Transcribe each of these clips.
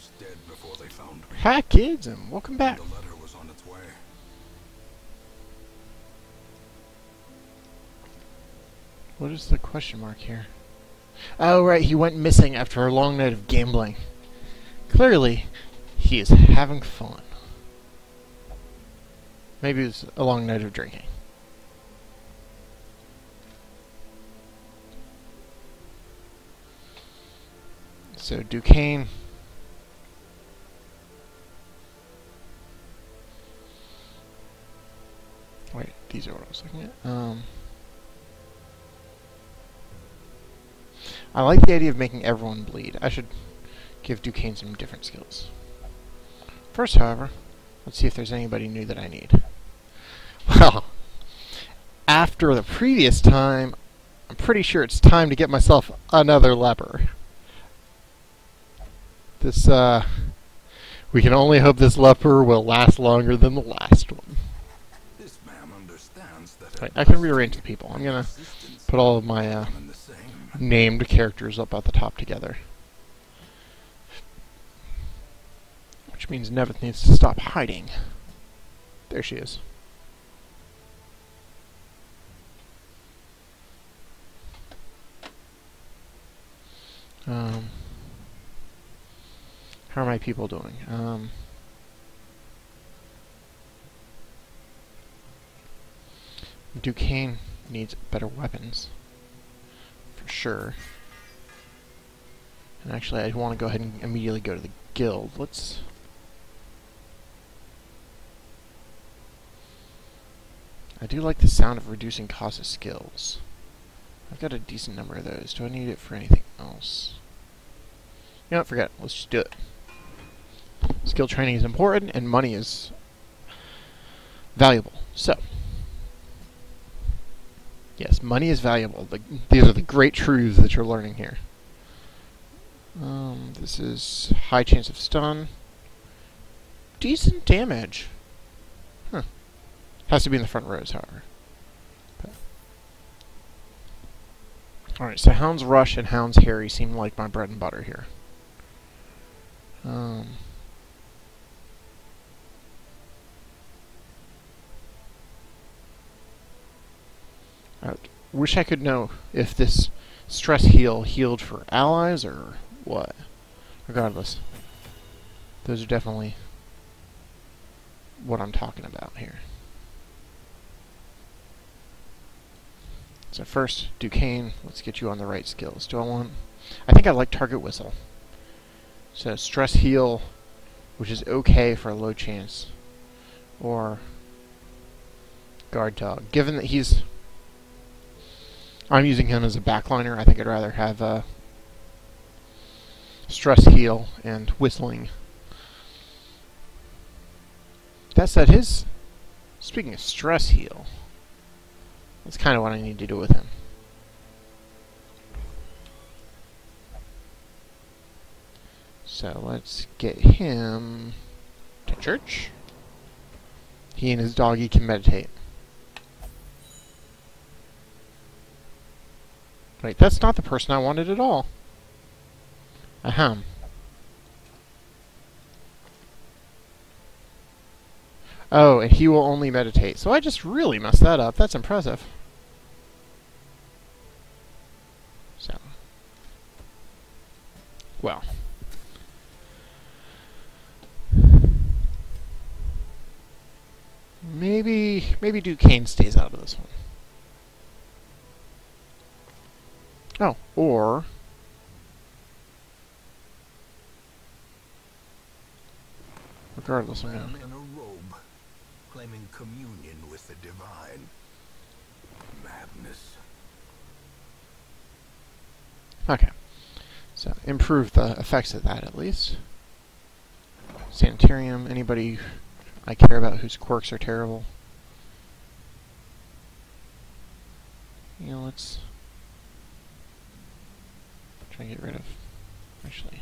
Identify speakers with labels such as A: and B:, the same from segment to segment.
A: was dead before they found me.
B: Hi, kids, and welcome back.
A: The letter was on its way.
B: What is the question mark here? Oh, right, he went missing after a long night of gambling. Clearly, he is having fun. Maybe it was a long night of drinking. So, Duquesne. Wait, these are what I was looking at. I like the idea of making everyone bleed. I should give Duquesne some different skills. First, however, let's see if there's anybody new that I need. Well, after the previous time, I'm pretty sure it's time to get myself another leper. This, we can only hope this leper will last longer than the last one.
A: This man understands that
B: Wait, I can rearrange the people. I'm gonna put all of my, named characters up at the top together. Which means Nevith needs to stop hiding. There she is. How are my people doing? Duquesne needs better weapons. For sure. And actually, I want to go ahead and immediately go to the guild. Let's... I do like the sound of reducing cost of skills. I've got a decent number of those. Do I need it for anything else? You know what, forget it. Let's just do it. Skill training is important, and money is valuable. So, yes, money is valuable. These are the great truths that you're learning here. This is high chance of stun. Decent damage. Huh. Has to be in the front rows, however. Alright, so Hound's Rush and Hound's Harry seem like my bread and butter here. I wish I could know if this stress heal healed for allies or what. Regardless, those are definitely what I'm talking about here. So first, Duquesne, let's get you on the right skills. I think I like Target Whistle. So stress heal, which is okay for a low chance, or Guard Dog. Given that I'm using him as a backliner, I think I'd rather have stress heal and whistling. That said, speaking of stress heal, that's kind of what I need to do with him. So let's get him to church. He and his doggy can meditate. Wait, that's not the person I wanted at all. Ahem. Oh, and he will only meditate. So I just really messed that up. That's impressive. So. Well. Maybe Duquesne stays out of this one. Oh, or... Regardless, I'm gonna...
A: in a robe, claiming communion with the divine. Madness.
B: Okay. So, improve the effects of that, at least. Sanitarium, anybody I care about whose quirks are terrible. You know, let's try and get rid of... Actually...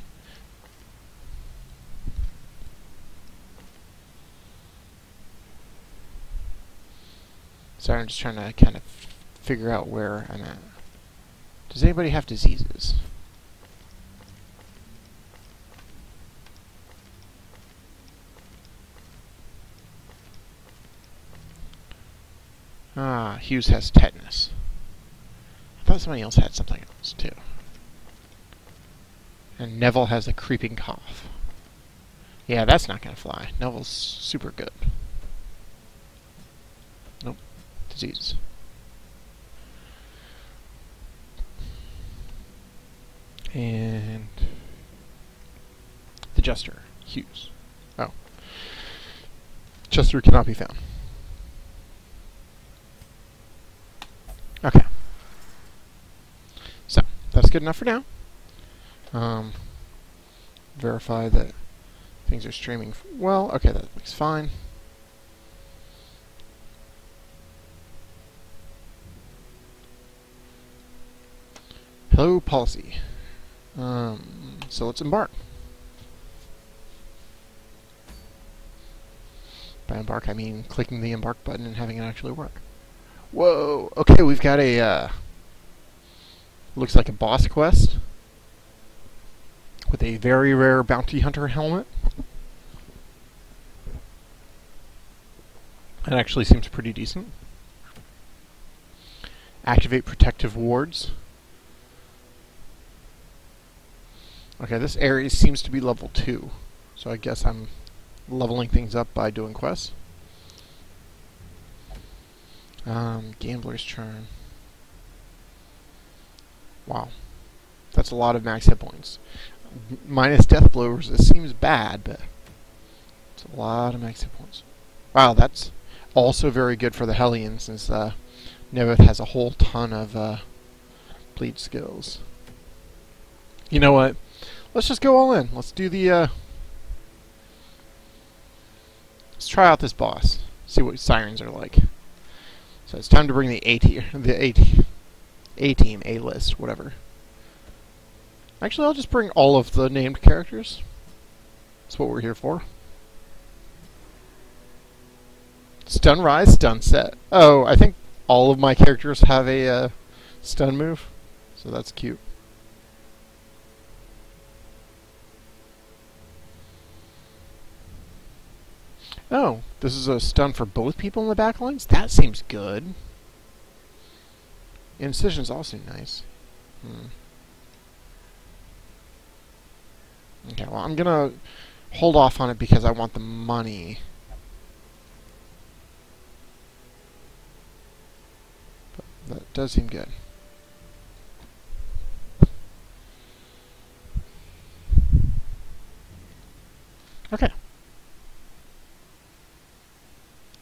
B: Sorry, I'm just trying to kind of figure out where I'm at. Does anybody have diseases? Ah, Hughes has tetanus. I thought somebody else had something else, too. And Neville has a creeping cough. Yeah, that's not gonna fly. Neville's super good. Nope. Disease. And the Jester, Hughes. Oh. Jester cannot be found. Okay. So, that's good enough for now. Verify that things are streaming well. Okay, that looks fine. Hello, policy. So let's embark. By embark, I mean clicking the embark button and having it actually work. Whoa! Okay, we've got a, looks like a boss quest with a very rare bounty hunter helmet. That actually seems pretty decent. Activate protective wards. Okay, this area seems to be level 2, so I guess I'm leveling things up by doing quests. Gambler's Turn. Wow. That's a lot of max hit points. Minus death blowers, it seems bad, but it's a lot of max hit points. Wow, that's also very good for the Hellion, since Nevith has a whole ton of bleed skills. You know what? Let's just go all in. Let's do the, let's try out this boss. See what sirens are like. So it's time to bring the A-team, A-list, whatever. Actually, I'll just bring all of the named characters. That's what we're here for. Stun Rise, Stun Set. Oh, I think all of my characters have a stun move, so that's cute. Oh, this is a stun for both people in the back lines? That seems good. Incision's also nice. Okay, well, I'm gonna hold off on it because I want the money. But that does seem good. Okay.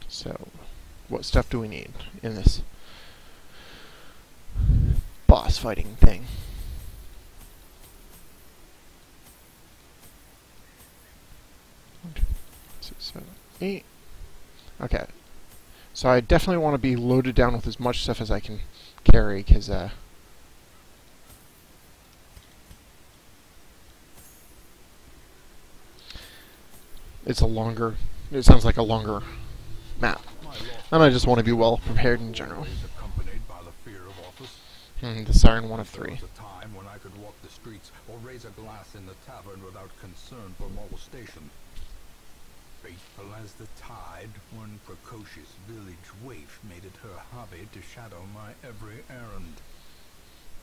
B: So, what stuff do we need in this boss fighting thing? 1, 2, 3, 4, 5, 6, 7, 8. Okay. So I definitely want to be loaded down with as much stuff as I can carry, because it's a longer, it sounds like a longer map. And I just want to be well prepared in general. The Siren 1 of 3.
A: There was a time when I could walk the streets or raise a glass in the tavern without concern for molestation. Faithful as the tide, one precocious village waif made it her hobby to shadow my every errand.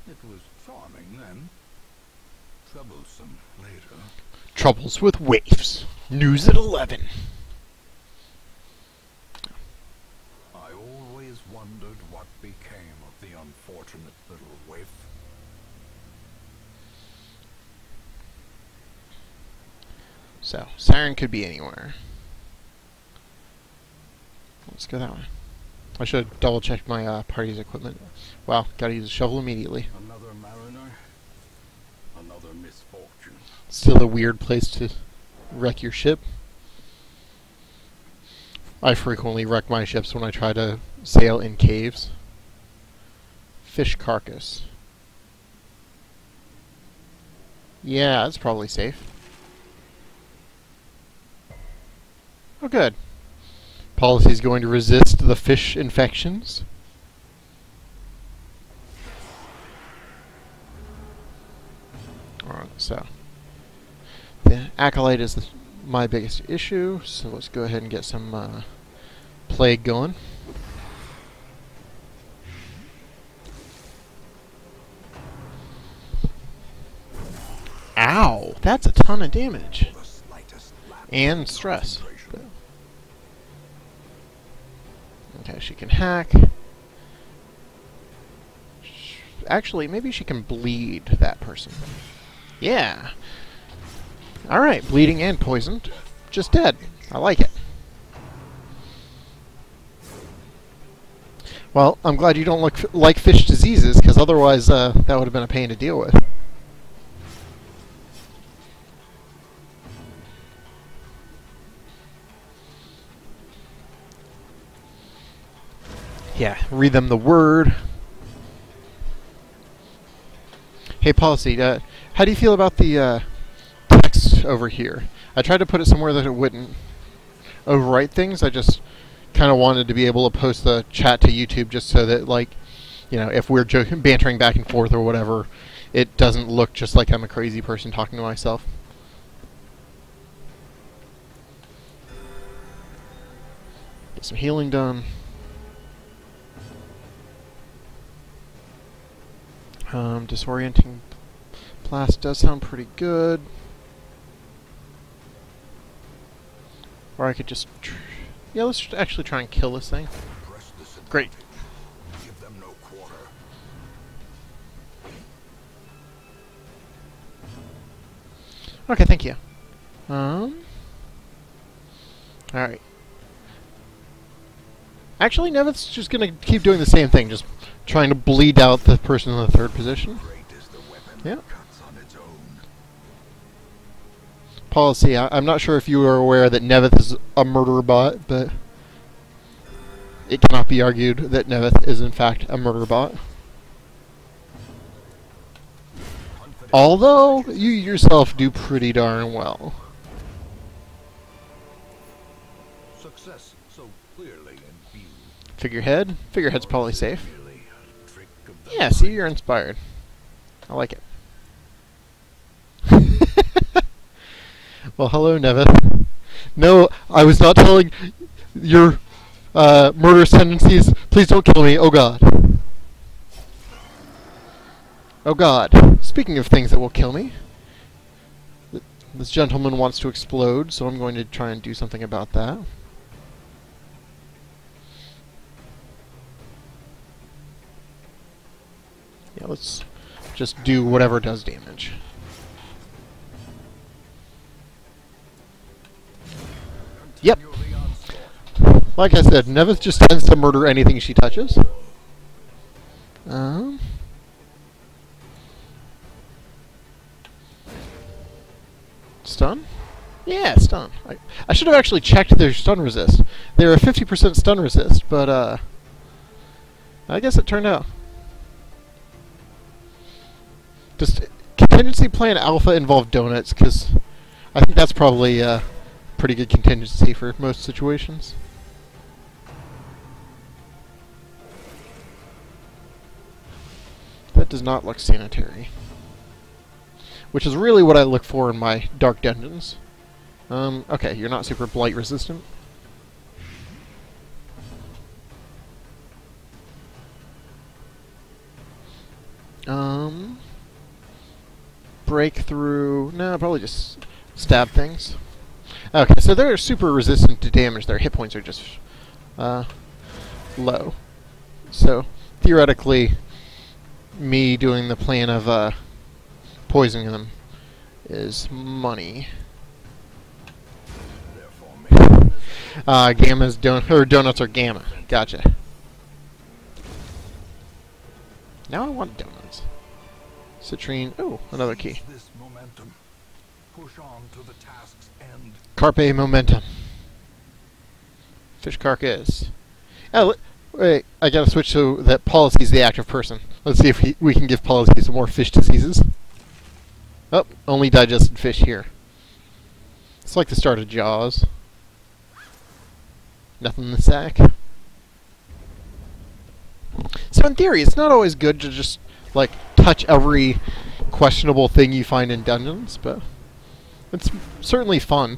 A: It was charming then, troublesome later.
B: Troubles with waifs. News at 11.
A: I always wondered what became of the unfortunate little waif.
B: So, Siren could be anywhere. Let's go that way. I should have double-checked my party's equipment. Well, gotta use a shovel immediately.
A: Another mariner, another misfortune.
B: Still a weird place to wreck your ship. I frequently wreck my ships when I try to sail in caves. Fish carcass. Yeah, that's probably safe. Oh, good. Policy is going to resist the fish infections. Alright, so the Acolyte is my biggest issue, so let's go ahead and get some plague going. ton of damage.
A: The slightest lapse
B: And
A: in
B: stress.
A: concentration.
B: Okay, she can hack. Actually, maybe she can bleed that person. Yeah. Alright, bleeding and poisoned. Just dead. I like it. Well, I'm glad you don't look like fish diseases, because otherwise that would have been a pain to deal with. Yeah, read them the word. Hey, Policy, how do you feel about the text over here? I tried to put it somewhere that it wouldn't overwrite things. I just kind of wanted to be able to post the chat to YouTube just so that, like, you know, if we're bantering back and forth or whatever, it doesn't look just like I'm a crazy person talking to myself. Get some healing done. Disorienting blast does sound pretty good. Or I could just... yeah, let's actually try and kill this thing.
A: Press this
B: Great.
A: advantage. Give them no quarter.
B: Okay, thank you. Alright. Actually, Nevith's just gonna keep doing the same thing, just trying to bleed out the person in the third position.
A: Great is the weapon
B: Yeah.
A: that cuts on its own.
B: Policy, I'm not sure if you are aware that Nevith is a murder bot, but it cannot be argued that Nevith is in fact a murder bot.
A: Confident
B: Although, you yourself do pretty darn well.
A: success so clearly in view.
B: Figurehead? Figurehead's probably safe.
A: Merely a trick of the
B: Yeah, see,
A: mind.
B: you're inspired. I like it. Well, hello, Nevith. No, I was not telling your murderous tendencies. Please don't kill me. Oh, God. Oh, God. Speaking of things that will kill me, this gentleman wants to explode, so I'm going to try and do something about that. Yeah, let's just do whatever does damage. Yep.
A: Continue the onslaught.
B: Like I said, Nevith just tends to murder anything she touches. Stun? Yeah, stun. I should have actually checked their stun resist. They're a 50% stun resist, but I guess it turned out. Does contingency plan alpha involve donuts? Because I think that's probably a pretty good contingency for most situations. That does not look sanitary. Which is really what I look for in my dark dungeons. Okay, you're not super blight resistant. Breakthrough. No, probably just stab things. Okay, so they're super resistant to damage. Their hit points are just low. So theoretically, me doing the plan of poisoning them is money.
A: Therefore, make
B: Gamma's donuts are gamma. Gotcha. Now I want donuts. Citrine. Oh, another key.
A: seize this momentum. Push on to the task's end.
B: Carpe momentum. Fish carcass. Oh, wait. I gotta switch so that Policy's the active person. Let's see if we can give Policy some more fish diseases. Oh, only digested fish here. It's like the start of Jaws. Nothing in the sack. So in theory, it's not always good to just, like, touch every questionable thing you find in dungeons, but it's certainly fun.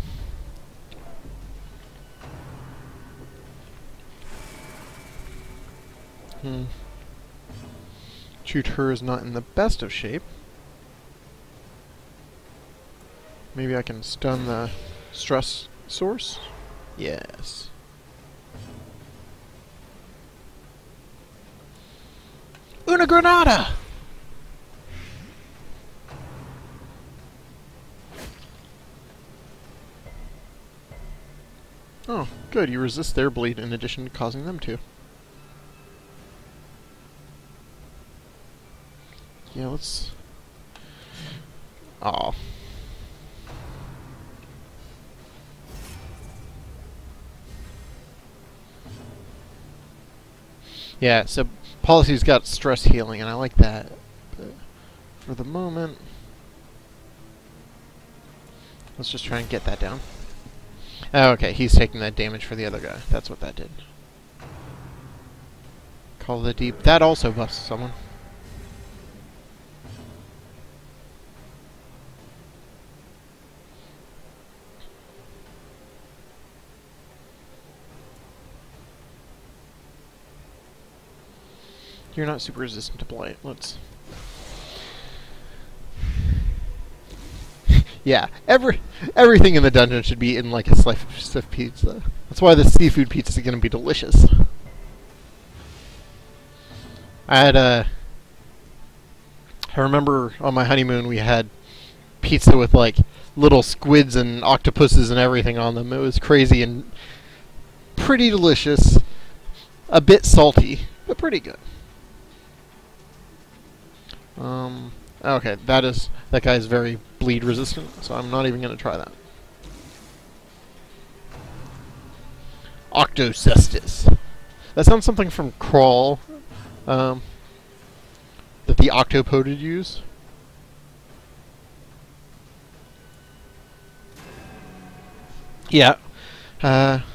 B: Tutor is not in the best of shape. Maybe I can stun the stress source? Yes. Una Granada! Oh, good. You resist their bleed in addition to causing them to. Yeah, let's... Aw. Yeah, so Policy's got stress healing, and I like that. But for the moment, let's just try and get that down. Oh, okay, he's taking that damage for the other guy. That's what that did. Call the Deep. That also buffs someone. You're not super resistant to blight. Let's... Yeah, everything in the dungeon should be in like a slice of pizza. That's why the seafood pizza is going to be delicious. I remember on my honeymoon we had pizza with like little squids and octopuses and everything on them. It was crazy and pretty delicious. A bit salty, but pretty good. Okay, that guy is very bleed resistant, so I'm not even going to try that. Octocestus. That sounds something from Crawl, that the Octopode would use. Yeah.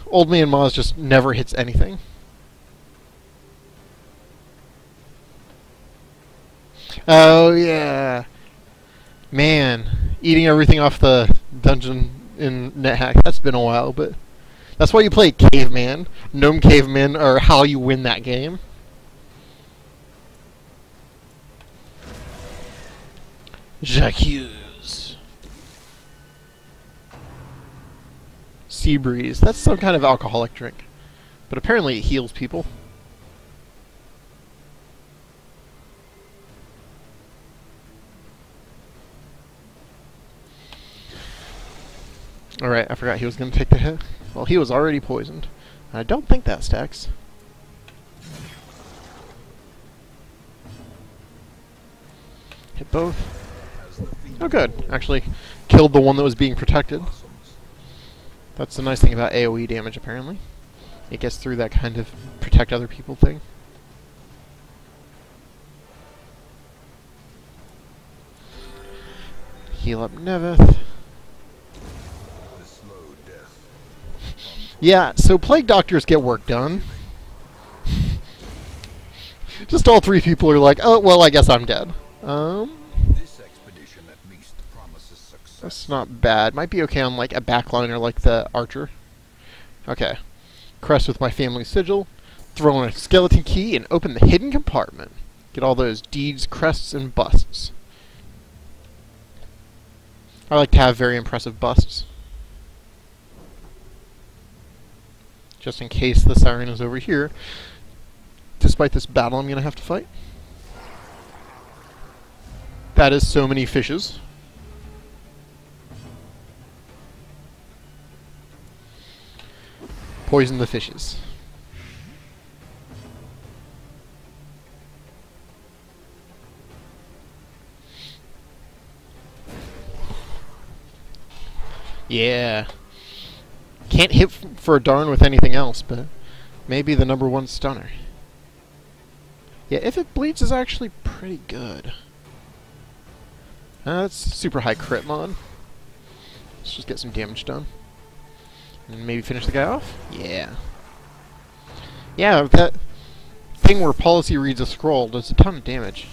B: Old Man Moz just never hits anything. Oh, yeah. Man, eating everything off the dungeon in NetHack, that's been a while, but that's why you play Caveman. Gnome Cavemen are how you win that game. J'accuse. Sea Breeze. That's some kind of alcoholic drink. But apparently it heals people. Alright, I forgot he was going to take the hit. Well, he was already poisoned. I don't think that stacks. Hit both. Oh, good. Actually, killed the one that was being protected. That's the nice thing about AoE damage, apparently. It gets through that kind of protect other people thing. Heal up Neveth. Yeah, so Plague Doctors get work done. Just all three people are like, oh, well, I guess I'm dead.
A: This expedition at least promises success.
B: That's not bad. Might be okay on, like, a backliner like the Archer. Okay. Crest with my family sigil. Throw in a skeleton key and open the hidden compartment. Get all those deeds, crests, and busts. I like to have very impressive busts. Just in case the Siren is over here. Despite this battle I'm going to have to fight. That is so many fishes. Poison the fishes. Yeah. Can't hit for a darn with anything else, but maybe the #1 stunner. Yeah, if it bleeds is actually pretty good. That's super high crit mod. Let's just get some damage done. And maybe finish the guy off? Yeah. Yeah, that thing where Policy reads a scroll does a ton of damage.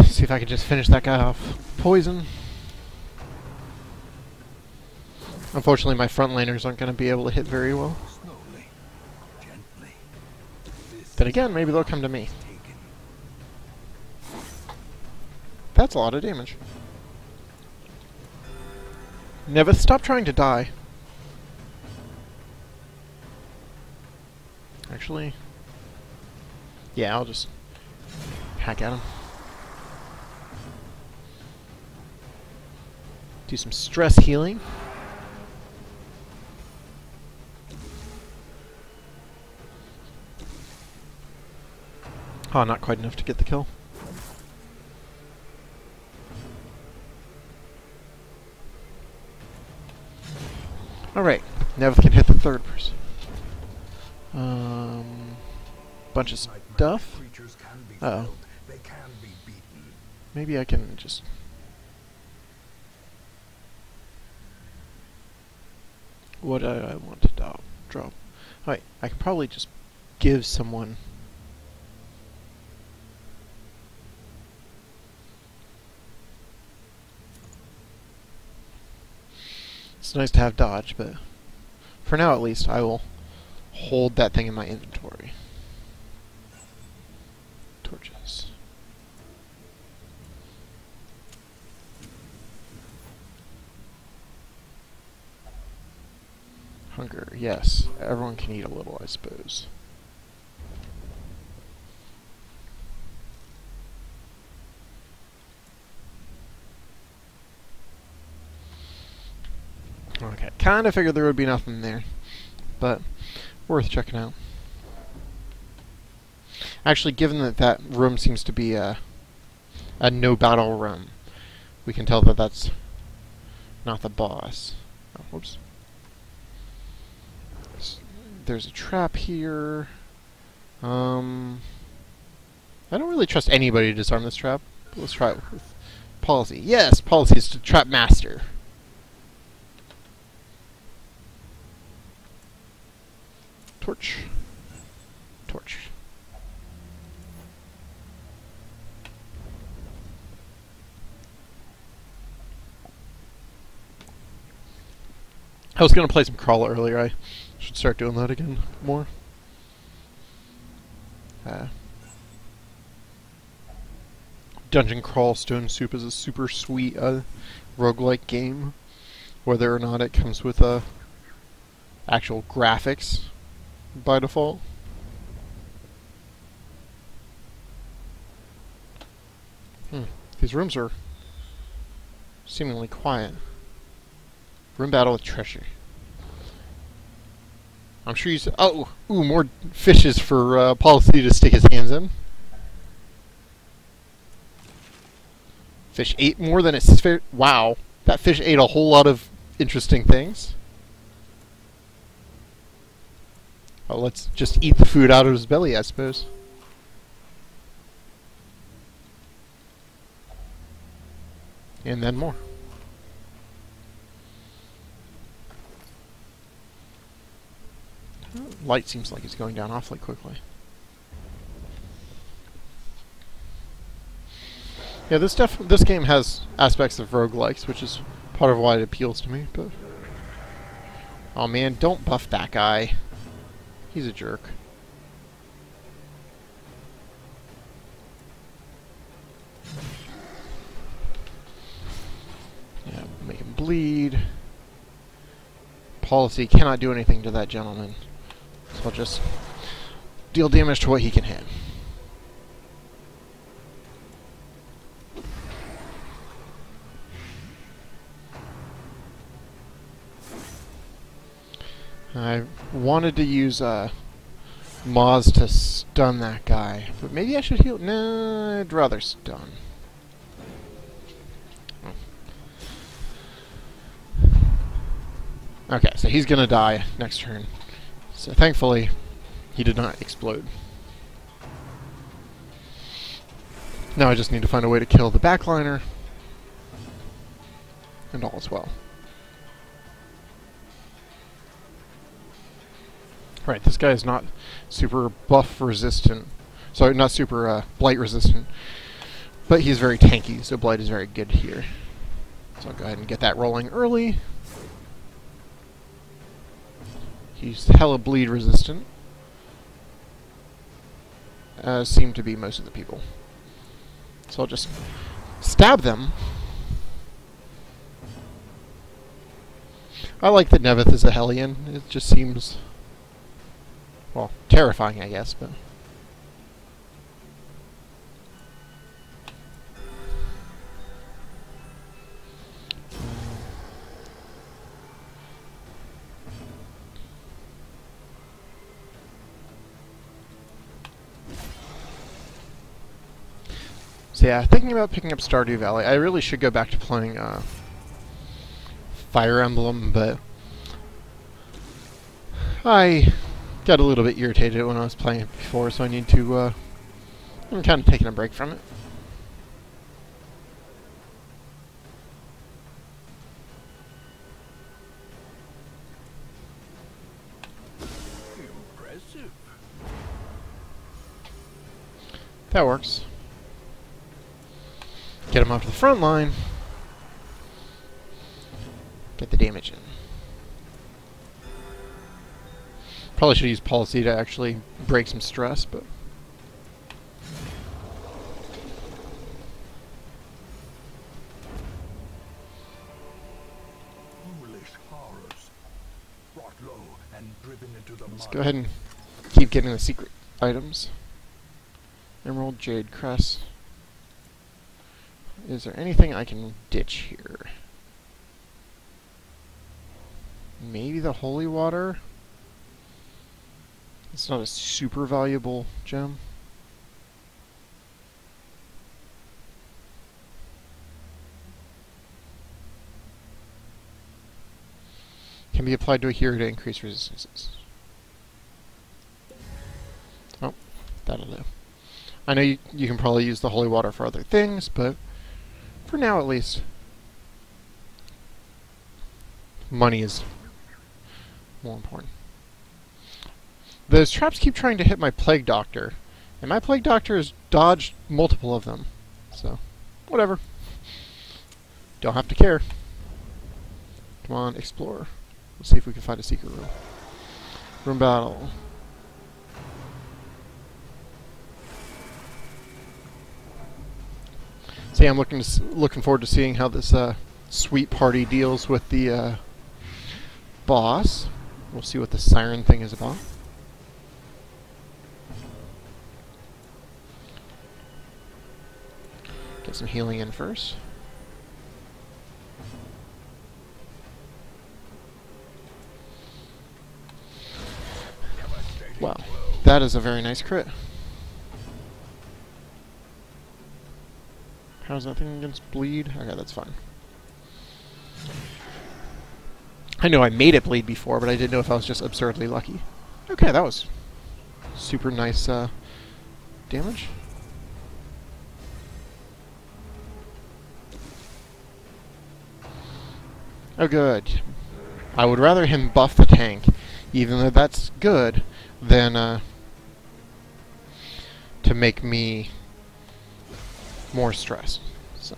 B: See if I could just finish that guy off. Poison. Unfortunately, my front laners aren't going to be able to hit very well.
A: Slowly, gently.
B: Then again, maybe they'll come to me. That's a lot of damage. Neveth, stop trying to die. Actually, yeah, I'll just hack at him. Do some stress healing. Oh, not quite enough to get the kill. Alright, Neveth can hit the third person. Bunch of stuff. Uh-oh.
A: They can be beaten.
B: Maybe I can just... What do I want to drop? Alright, I can probably just give someone... It's nice to have dodge, but for now at least I will hold that thing in my inventory. Torches. Hunger, yes. Everyone can eat a little, I suppose. Okay, kinda figured there would be nothing there, but worth checking out. Actually, given that that room seems to be a no-battle room, we can tell that that's not the boss. Oh, whoops. There's a trap here. I don't really trust anybody to disarm this trap, but let's try it with Policy. Yes, Policy is the trap master. Torch. Torch. I was going to play some Crawl earlier. I should start doing that again more. Dungeon Crawl Stone Soup is a super sweet roguelike game. Whether or not it comes with actual graphics by default. These rooms are seemingly quiet. Room battle with treasure. I'm sure you said, oh, ooh, more fishes for Policy to stick his hands in. Fish ate more than its fish. Wow, that fish ate a whole lot of interesting things. Oh, let's just eat the food out of his belly, I suppose. And then more. Light seems like it's going down awfully quickly. Yeah, this game has aspects of roguelikes, which is part of why it appeals to me, but... Oh man, don't buff that guy. He's a jerk. Yeah, make him bleed. Policy cannot do anything to that gentleman. So I'll just deal damage to what he can hit. I wanted to use Moz to stun that guy, but maybe I should heal. No, I'd rather stun. Okay, so he's gonna die next turn. So thankfully, he did not explode. Now I just need to find a way to kill the backliner, and all is well. Right, this guy is not super buff resistant. Sorry, not super blight resistant. But he's very tanky, so Blight is very good here. So I'll go ahead and get that rolling early. He's hella bleed resistant, as seem to be most of the people. So I'll just stab them. I like that Neveth is a Hellion. It just seems, well, terrifying, I guess, but... So yeah, thinking about picking up Stardew Valley. I really should go back to playing Fire Emblem, but I got a little bit irritated when I was playing it before, so I need to, I'm kind of taking a break from it.
A: Impressive.
B: That works. Get him off to the front line. Get the damage in. Probably should use policy to actually break some stress, but...
A: Foolish horrors. Brought low and driven into the
B: Let's
A: mud.
B: go ahead and keep getting the secret items. Emerald, Jade, Crest. Is there anything I can ditch here? Maybe the holy water? It's not a super valuable gem. Can be applied to a hero to increase resistances. Oh, that'll do. I know you can probably use the holy water for other things, but for now at least, money is more important. Those traps keep trying to hit my Plague Doctor, and my Plague Doctor has dodged multiple of them, so whatever. Don't have to care. Come on, explore. Let's see if we can find a secret room. Room battle. So yeah, I'm looking forward to seeing how this sweet party deals with the boss. We'll see what the siren thing is about. Get some healing in first. Wow, that is a very nice crit. How's that thing against bleed? Okay, that's fine. I know I made it bleed before, but I didn't know if I was just absurdly lucky. Okay, that was super nice damage. Oh, good. I would rather him buff the tank, even though that's good, than to make me more stress. So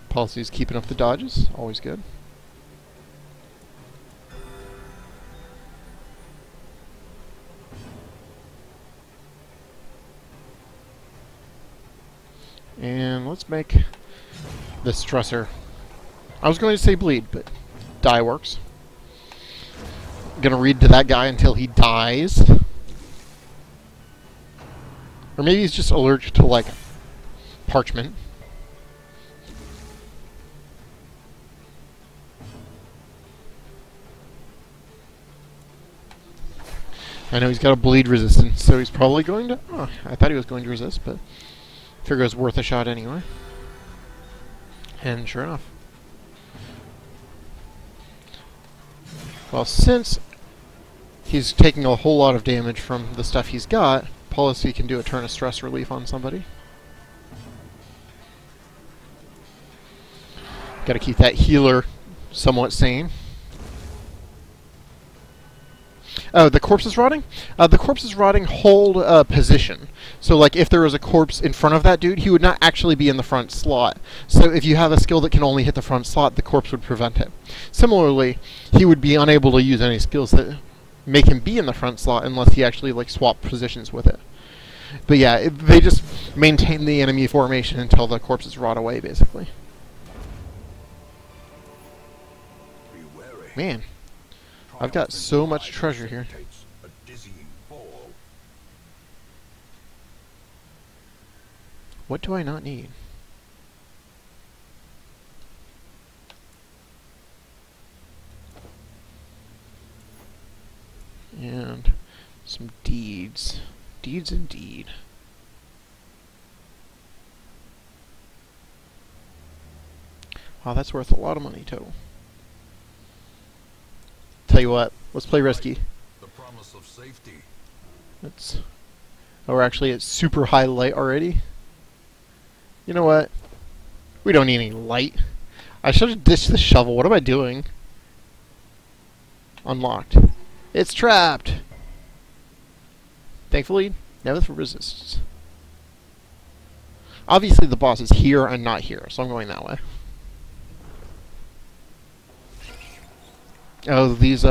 B: policy's keeping up the dodges, always good. And let's make the stressor. I was going to say bleed, but die works. Gonna read to that guy until he dies. Or maybe he's just allergic to, like, parchment. I know he's got a bleed resistance, so he's probably going to... Oh, I thought he was going to resist, but I figure it was worth a shot anyway. And sure enough. Well, since he's taking a whole lot of damage from the stuff he's got, policy can do a turn of stress relief on somebody. Gotta keep that healer somewhat sane. Oh, the corpses rotting? The corpses rotting hold position. So, like, if there was a corpse in front of that dude, he would not actually be in the front slot. So, if you have a skill that can only hit the front slot, the corpse would prevent it. Similarly, he would be unable to use any skills that make him be in the front slot unless he actually, like, swapped positions with it. But yeah, they just maintain the enemy formation until the corpses rot away, basically.
A: Be wary.
B: Man, I've got so much treasure here.
A: A dizzying fall.
B: What do I not need? And some deeds. Deeds indeed. Wow, that's worth a lot of money total. Tell you what, let's play risky.
A: The promise of safety.
B: Let's. Oh, we're actually at super high light already. You know what? We don't need any light. I should have ditched the shovel. What am I doing? Unlocked. It's trapped! Thankfully, Neveth resists. Obviously the boss is here and not here, so I'm going that way. Oh, these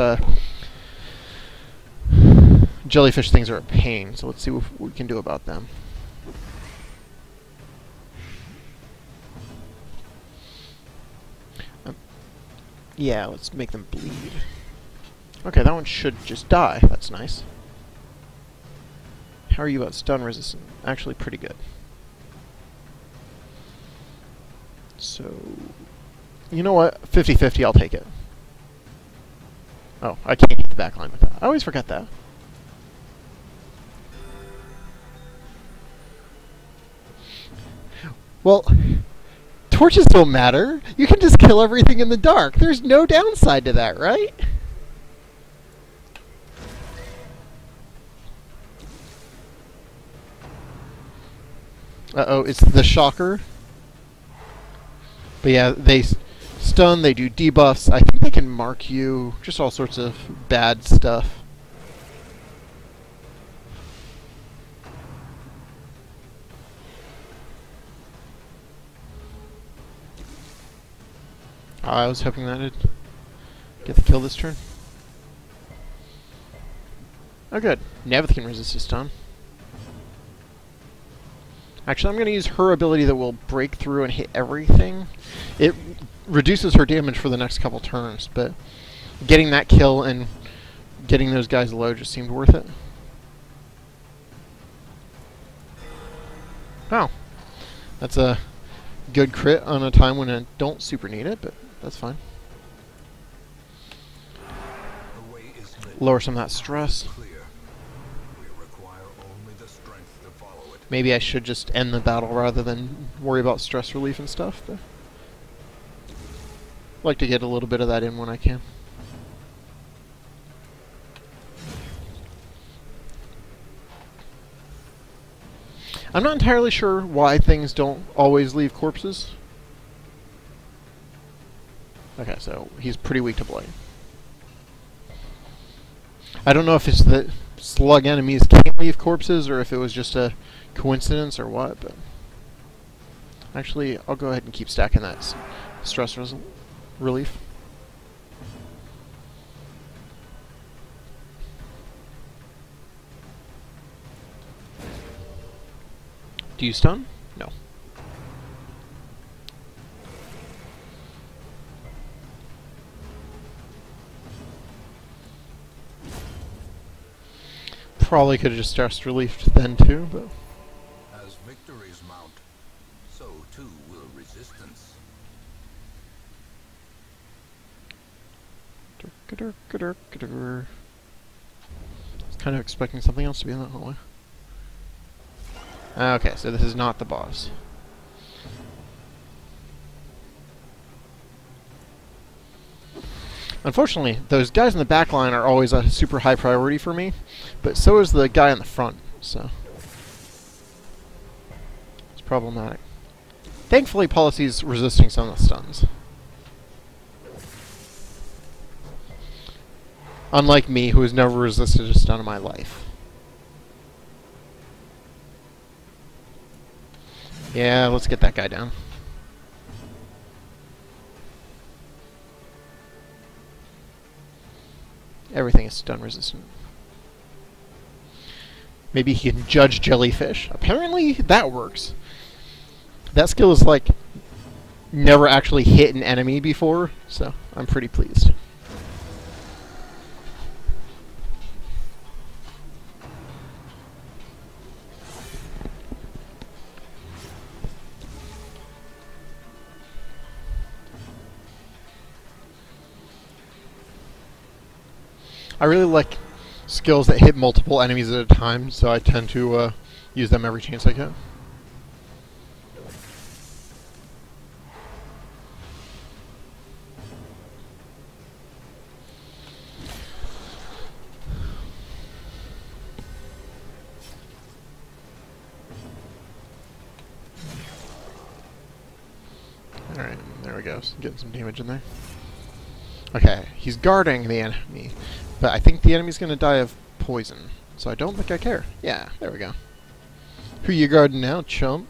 B: jellyfish things are a pain, so let's see what we can do about them. Yeah, let's make them bleed. Okay, that one should just die. That's nice. How are you about stun resistant? Actually, pretty good. So, you know what? 50-50, I'll take it. Oh, I can't hit the back line with that. I always forget that. Well, torches don't matter. You can just kill everything in the dark. There's no downside to that, right? Uh-oh, it's the shocker. But yeah, they stun, they do debuffs. I think they can mark you. Just all sorts of bad stuff. I was hoping that it'd get the kill this turn. Oh good, Neveth can resist a stun. Actually, I'm going to use her ability that will break through and hit everything. It reduces her damage for the next couple turns, but getting that kill and getting those guys low just seemed worth it. Wow. That's a good crit on a time when I don't super need it, but that's fine. Lower some of that stress. Maybe I should just end the battle rather than worry about stress relief and stuff. But I like to get a little bit of that in when I can. I'm not entirely sure why things don't always leave corpses. Okay, so he's pretty weak to blade. I don't know if it's that slug enemies can't leave corpses or if it was just a coincidence or what, but actually I'll go ahead and keep stacking that stress relief. Do you stun? No. Probably could have just stress relieved then too, but
A: as victories mount, so too will resistance.
B: I was kind of expecting something else to be in that hallway. Okay, so this is not the boss. Unfortunately, those guys in the back line are always a super high priority for me, but so is the guy in the front, so it's problematic. Thankfully, Policy's resisting some of the stuns. Unlike me, who has never resisted a stun in my life. Yeah, let's get that guy down. Everything is stun resistant. Maybe he can judge jellyfish. Apparently that works. That skill is like never actually hit an enemy before, so I'm pretty pleased. I really like skills that hit multiple enemies at a time, so I tend to use them every chance I get. Alright, there we go. Getting some damage in there. Okay, he's guarding the enemy, but I think the enemy's gonna die of poison, so I don't think I care. Yeah, there we go. Who you guarding now, chump?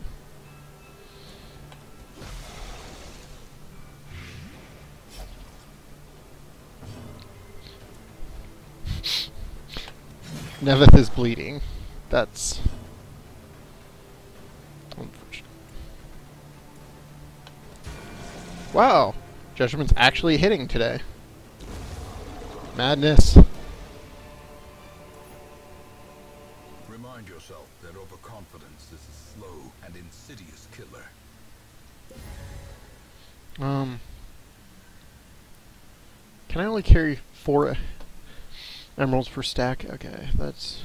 B: Neveth is bleeding. That's unfortunate. Wow! Judgment's actually hitting today. Madness.
A: Remind yourself that overconfidence is a slow and insidious killer.
B: Can I only carry 4 emeralds per stack? Okay, that's...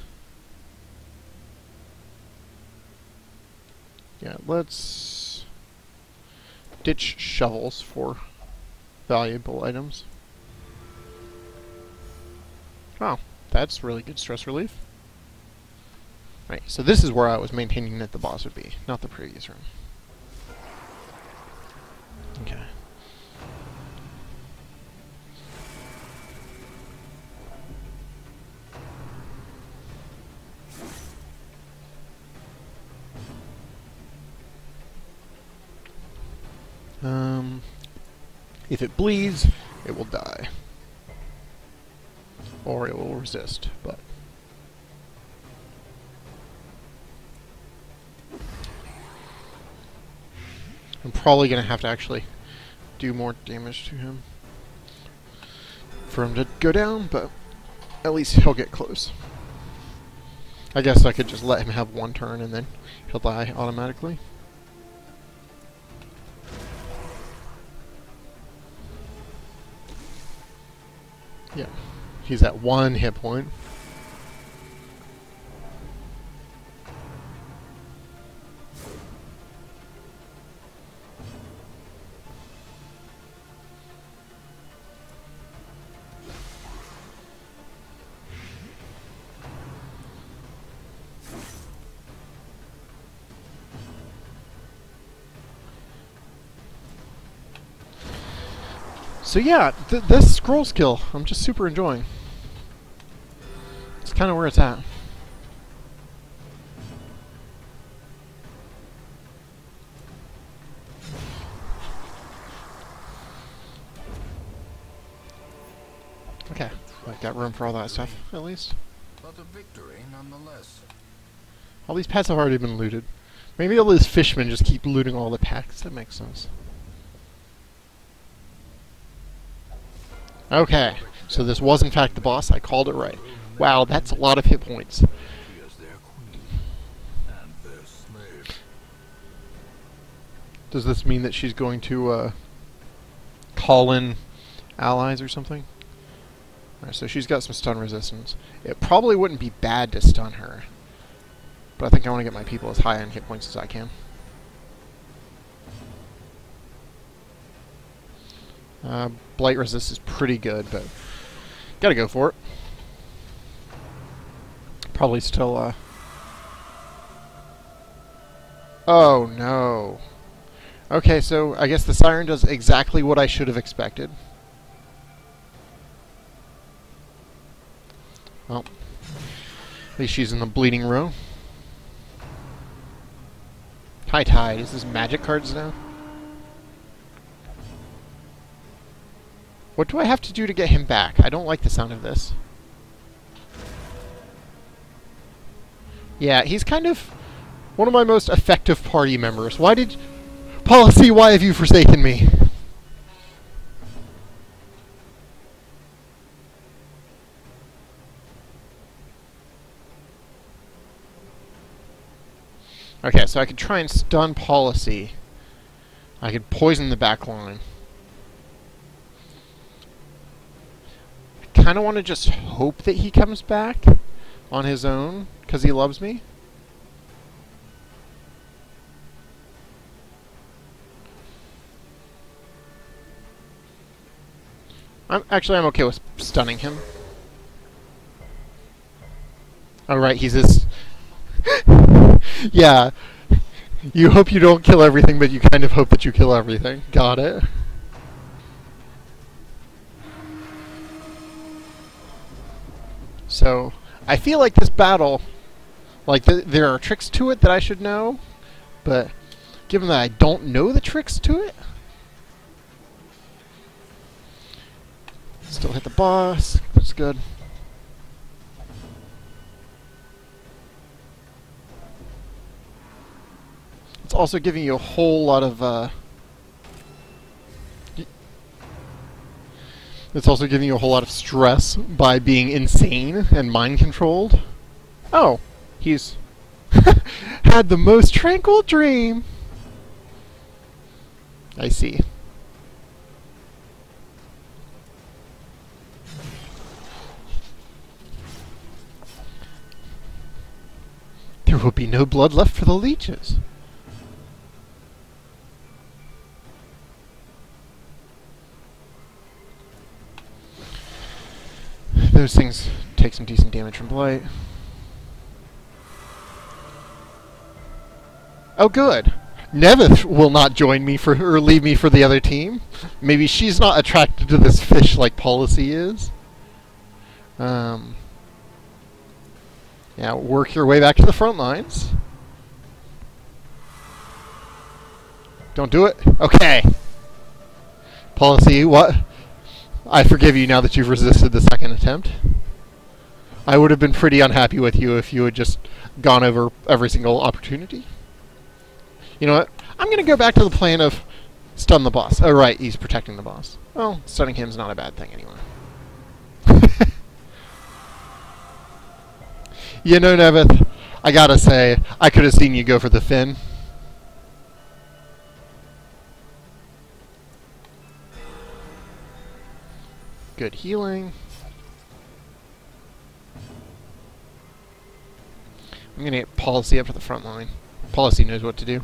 B: Yeah, let's ditch shovels for valuable items. Oh, that's really good stress relief. Right, so this is where I was maintaining that the boss would be, not the previous room. Okay. If it bleeds, it will die. Or it will resist, but... I'm probably going to have to actually do more damage to him for him to go down, but at least he'll get close. I guess I could just let him have one turn and then he'll die automatically. Yeah, he's at 1 hit point. So yeah, this scroll skill, I'm just super enjoying. It's kind of where it's at. Okay, I've got room for all that stuff, at least.
A: But a victory nonetheless.
B: All these pets have already been looted. Maybe all these fishmen just keep looting all the packs. That makes sense. Okay, so this was in fact the boss. I called it right. Wow, that's a lot of hit points.
A: She is their queen and their slave.
B: Does this mean that she's going to call in allies or something? Alright, so she's got some stun resistance. It probably wouldn't be bad to stun her, but I think I want to get my people as high on hit points as I can. Blight resist is pretty good, but gotta go for it. Probably still, Oh, no. Okay, so I guess the Siren does exactly what I should have expected. Well, at least she's in the bleeding row. High Tide. Is this magic cards now? What do I have to do to get him back? I don't like the sound of this. Yeah, he's kind of one of my most effective party members. Why did... Policy, why have you forsaken me? Okay, so I could try and stun Policy. I could poison the back line. I kind of want to just hope that he comes back on his own, because he loves me. I'm okay with stunning him. Oh right, he's this... Yeah. You hope you don't kill everything, but you kind of hope that you kill everything. Got it. So, I feel like this battle, like, there are tricks to it that I should know, but given that I don't know the tricks to it, still hit the boss. That's good. It's also giving you a whole lot of, it's also giving you a whole lot of stress by being insane and mind-controlled. Oh, he's had the most tranquil dream. I see. There will be no blood left for the leeches. Those things take some decent damage from Blight. Oh, good. Nevith will not join me or leave me for the other team. Maybe she's not attracted to this fish like Policy is. Yeah, work your way back to the front lines. Don't do it? Okay. Policy, what? I forgive you now that you've resisted the second attempt. I would have been pretty unhappy with you if you had just gone over every single opportunity. You know what? I'm going to go back to the plan of stun the boss. Oh, right, he's protecting the boss. Well, stunning him's not a bad thing anyway. You know, Nevith, I gotta say, I could have seen you go for the fin. Good healing. I'm gonna get Policy up to the front line. Policy knows what to do.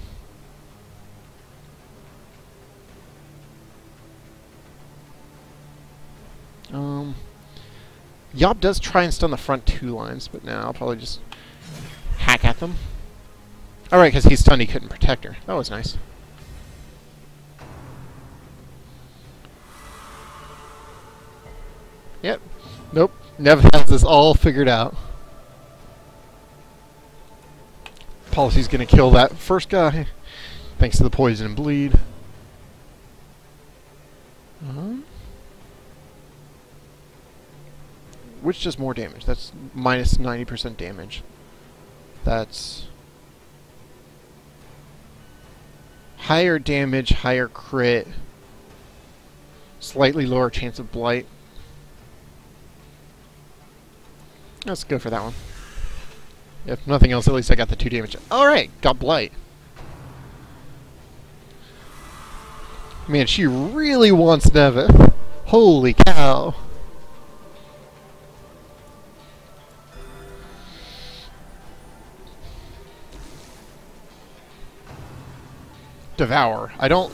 B: Yob does try and stun the front two lines, but now I'll probably just hack at them. Alright, because he's stunned, he couldn't protect her. That was nice. Yep. Nope. Nev has this all figured out. Policy's gonna kill that first guy, thanks to the poison and bleed. Which does more damage? That's minus 90% damage. That's higher damage, higher crit, slightly lower chance of blight. Let's go for that one. If nothing else, at least I got the 2 damage. Alright, got blight. Man, she really wants Nevith. Holy cow. Devour. I don't...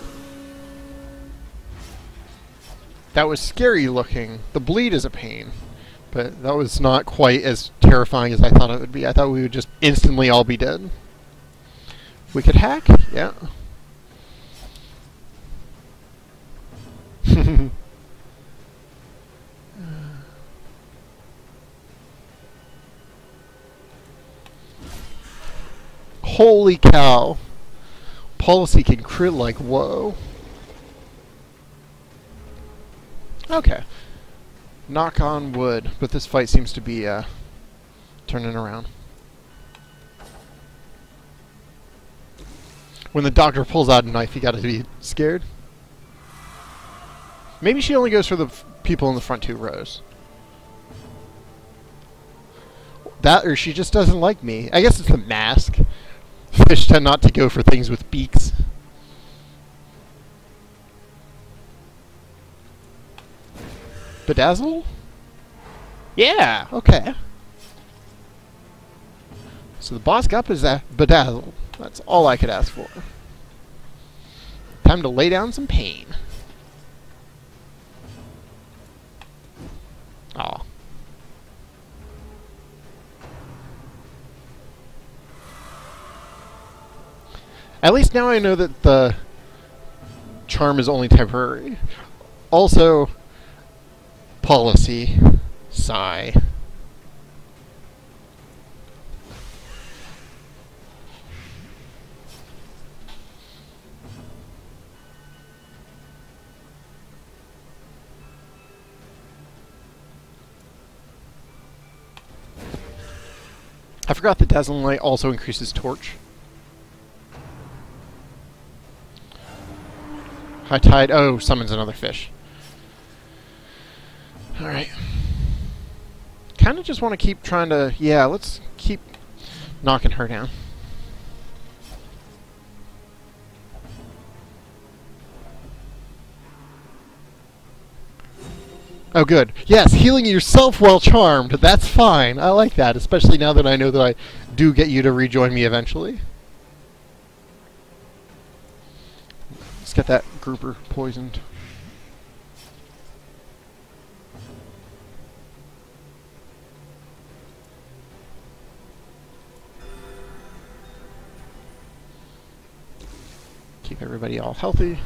B: That was scary looking. The bleed is a pain. But that was not quite as terrifying as I thought it would be. I thought we would just instantly all be dead. We could hack? Yeah. Holy cow. Policy can crit like whoa. Okay. Knock on wood, but this fight seems to be turning around. When the doctor pulls out a knife, you gotta be scared. Maybe she only goes for the people in the front 2 rows. That, or she just doesn't like me. I guess it's the mask. Fish tend not to go for things with beaks. Bedazzle? Yeah, okay. So the boss got Bedazzle. That's all I could ask for. Time to lay down some pain. Aw. At least now I know that the charm is only temporary. Also, policy. Sigh. I forgot that Dazzling Light also increases Torch. High Tide. Oh, summons another fish. Alright. Kind of just want to keep trying to... Yeah, let's keep knocking her down. Oh, good. Yes, healing yourself while charmed. That's fine. I like that, especially now that I know that I do get you to rejoin me eventually. Let's get that grouper poisoned. Keep everybody all healthy.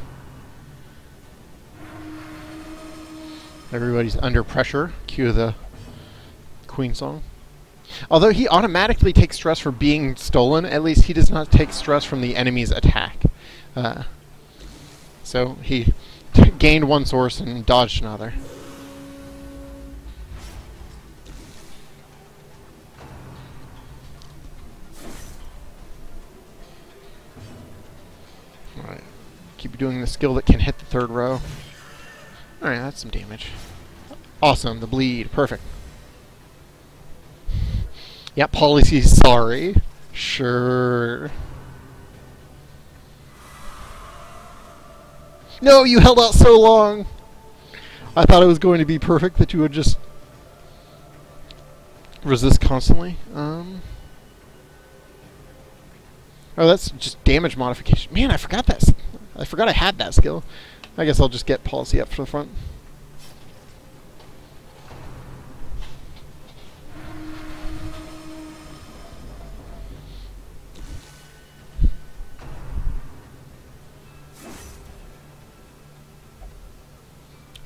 B: Everybody's under pressure. Cue the Queen song. Although he automatically takes stress for being stolen, at least he does not take stress from the enemy's attack. So he gained one source and dodged another. Alright. Keep doing the skill that can hit the 3rd row. Alright, that's some damage. Awesome, the bleed. Perfect. Yeah, policy's sorry. Sure. No, you held out so long! I thought it was going to be perfect that you would just resist constantly. Oh, that's just damage modification. Man, I forgot that. I forgot I had that skill. I guess I'll just get policy up for the front.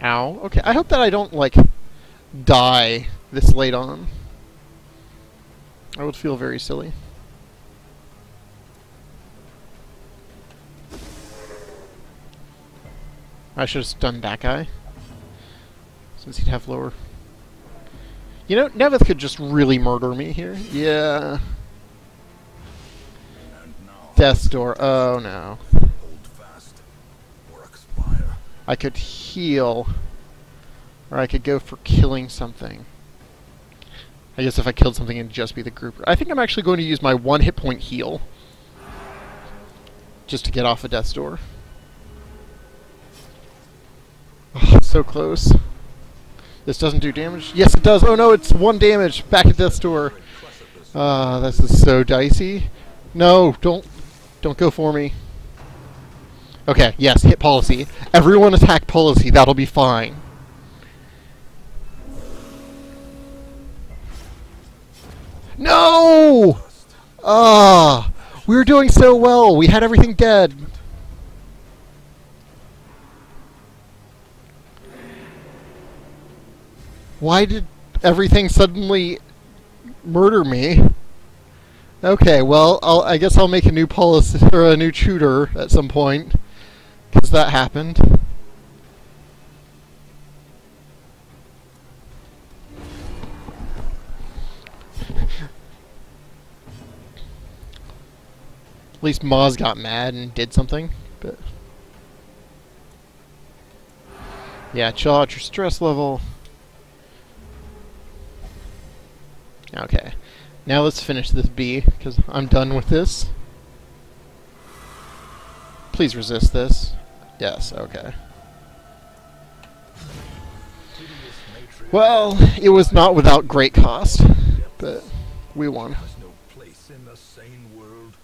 B: Ow. Okay, I hope that I don't, like, die this late on. I would feel very silly. I should have stunned that guy, since he'd have lower... You know, Nevith could just really murder me here. Yeah. Death's Door. Oh, no. I could heal, or I could go for killing something. I guess if I killed something, it'd just be the grouper. I think I'm actually going to use my 1 hit point heal, just to get off of Death's Door. Oh, so close. This doesn't do damage? Yes, it does! Oh no, it's 1 damage! Back at Death's Door. This is so dicey. No, don't go for me. Okay, yes, hit policy. Everyone attack policy, that'll be fine. No! Ah! We were doing so well, we had everything dead. Why did everything suddenly murder me? Okay, well, I guess I'll make a new policy or a new tutor at some point, because that happened. At least Moz got mad and did something, but yeah, chill out your stress level. Okay. Now let's finish this B, because I'm done with this. Please resist this. Yes, okay. Well, it was not without great cost, but we won.
A: Has no place in the sane world.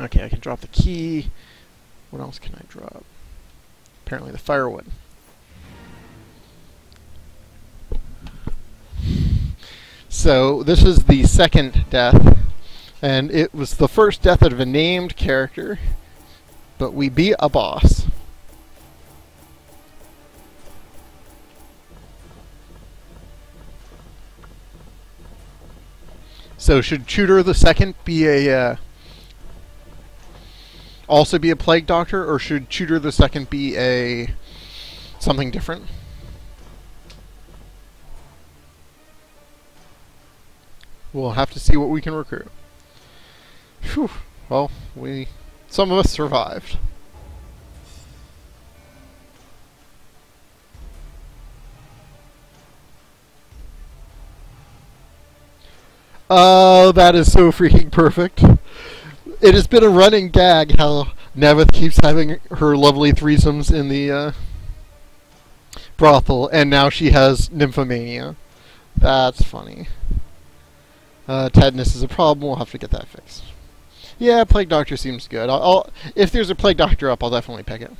B: Okay, I can drop the key. What else can I drop? Apparently the firewood. So, this is the second death, and it was the first death out of a named character, but we beat a boss. So, should Tutor the Second be a, also be a Plague Doctor, or should Tutor the Second be a something different? We'll have to see what we can recruit. Phew. Well, some of us survived. Oh, that is so freaking perfect. It has been a running gag how Nevith keeps having her lovely threesomes in the brothel, and now she has nymphomania. That's funny. Tetanus is a problem. We'll have to get that fixed. Yeah, Plague Doctor seems good. If there's a Plague Doctor up, I'll definitely pick it.